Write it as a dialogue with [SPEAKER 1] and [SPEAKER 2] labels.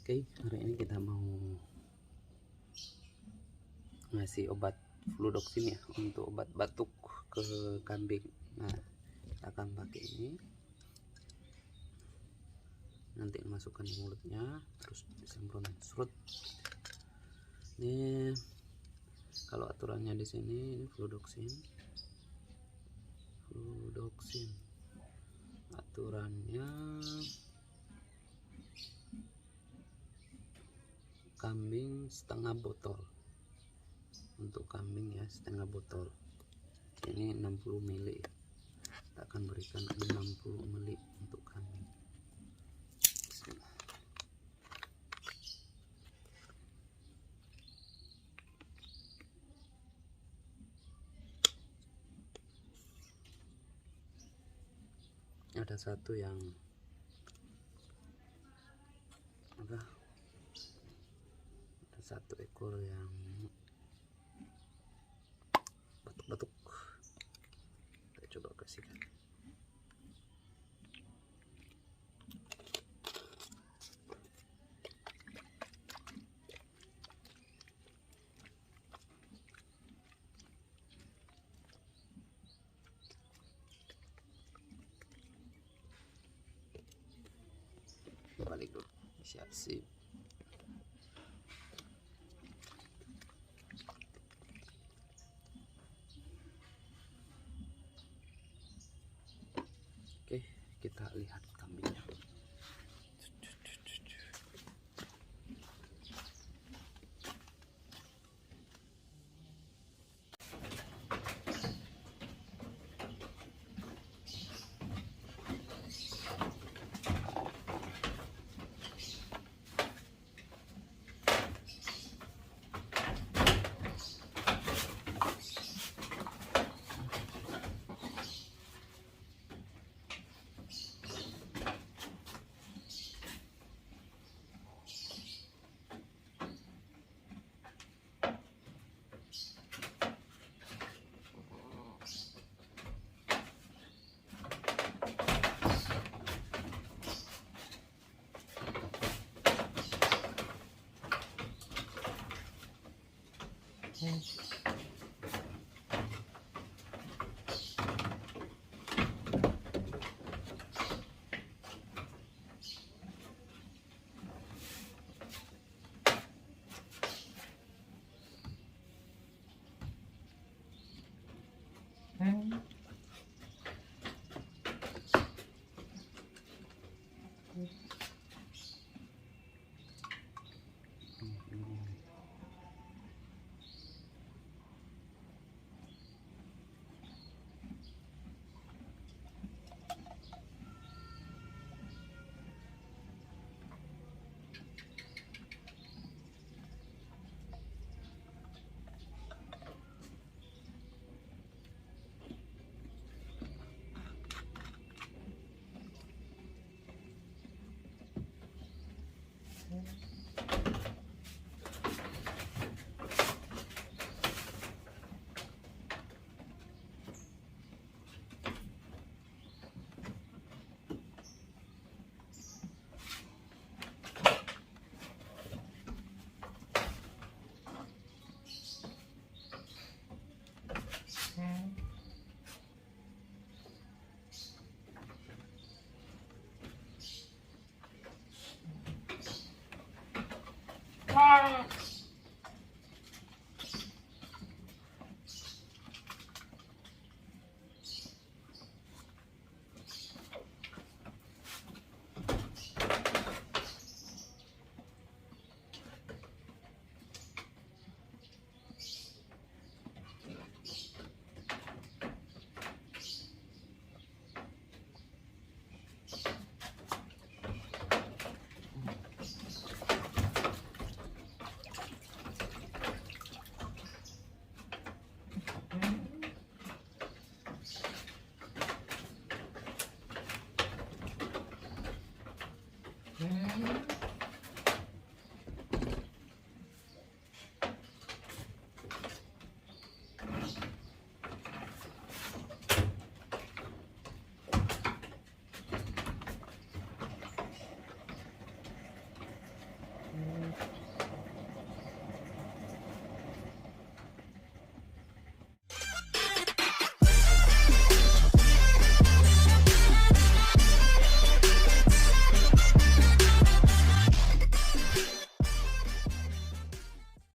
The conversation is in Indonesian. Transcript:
[SPEAKER 1] Oke, hari ini kita mau ngasih obat fludoxin ya, untuk obat batuk ke kambing. Nah, kita akan pakai ini, nanti masukkan di mulutnya, terus disemprot serut. Ini kalau aturannya di sini, ini fludoxin aturannya kambing setengah botol, untuk kambing ya setengah botol. Ini 60 ml, kita akan berikan 60 ml untuk kambing. Ada satu yang ada satu ekor yang batuk-batuk, kita coba kasihkan. Balik dulu, siap sip. Oke, kita lihat kambingnya.
[SPEAKER 2] Wow.